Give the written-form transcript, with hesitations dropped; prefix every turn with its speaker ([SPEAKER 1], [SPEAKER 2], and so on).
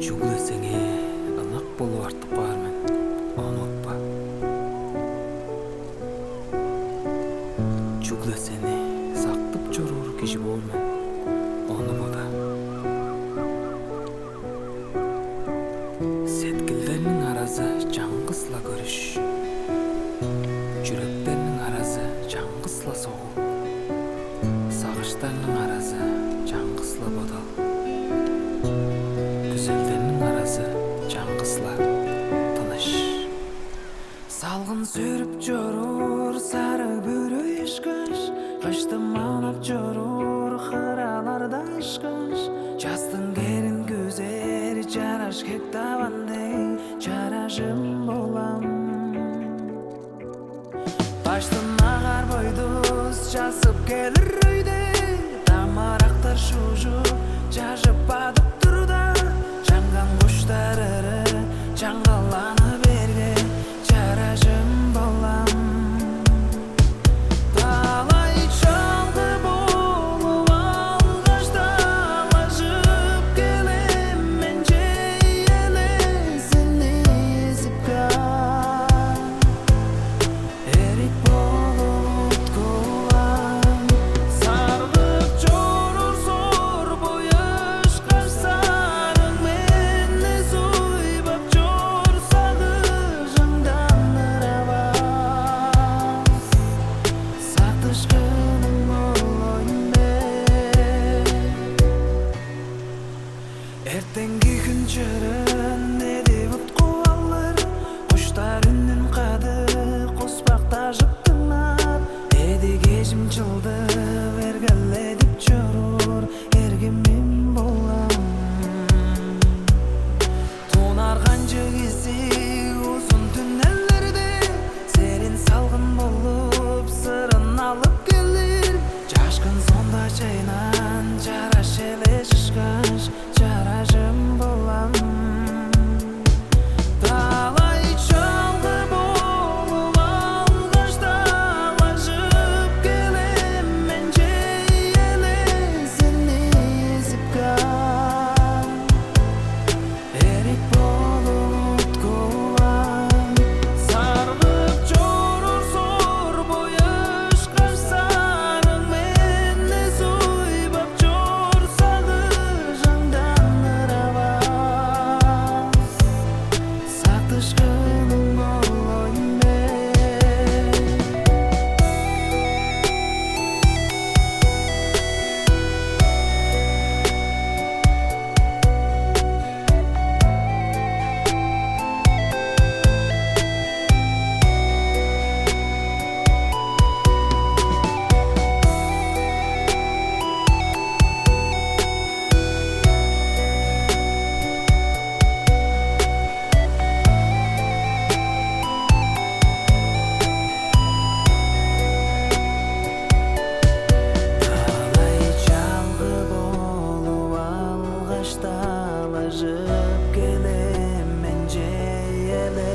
[SPEAKER 1] Жүгүлесеңе ынак болуп артып бармын, унутпа. Жүгүлесени сактып жоруур киши болмун, онумо да. Сеткилдердин аразы жаңгысла көрүш, жүрөктөрдүн аразы жаңгысла согуу, сагыштардын аразы жаңгысла бодол, güzellerinin arası жаңгысла тыныш. Салгын сөрүп жоруур сары бөрө ишкаш, кышты маанап жоруур хыраларда ишкаш. Жастын керин күзер жараш кектабандай жарашым болам. Баштын агар бойдуз жасып келир өйдө, тамарактар шужуп жашып адып турда. Жаңган куштар ыры жаңгалана берге жарашым болам. Талай чалгы болуп алгачта алжып келем мен жей эле сени эзипка. Эрик болуп уткулам, саргып жоруур зор бояш карсарың мени суйбап жорсагы жыңдан ырабас. Сактышкының молойнде эртеңки күн чырын эдип утку алыр, куштар үнүн кады коспакташып тыңнап. Эди кечим чылды бергеледип жоруур эргимим болам. Тунар канчы киси узун түннелерде серин салгын болуп сырын алып келир. Жашкын сонда чайнан жараш эле шышкаш жарашым болам. Талай чалгы болуп алгачта алжып келем мен жей эле сени эзипка. Эрик болуп уткулам, саргып жоруур зор бояш карсарың мени суйбап жорсагы жыңдан ырабас. Сактышкының молойнде талай чалгы болуп алгачта алжып келем мен жей эле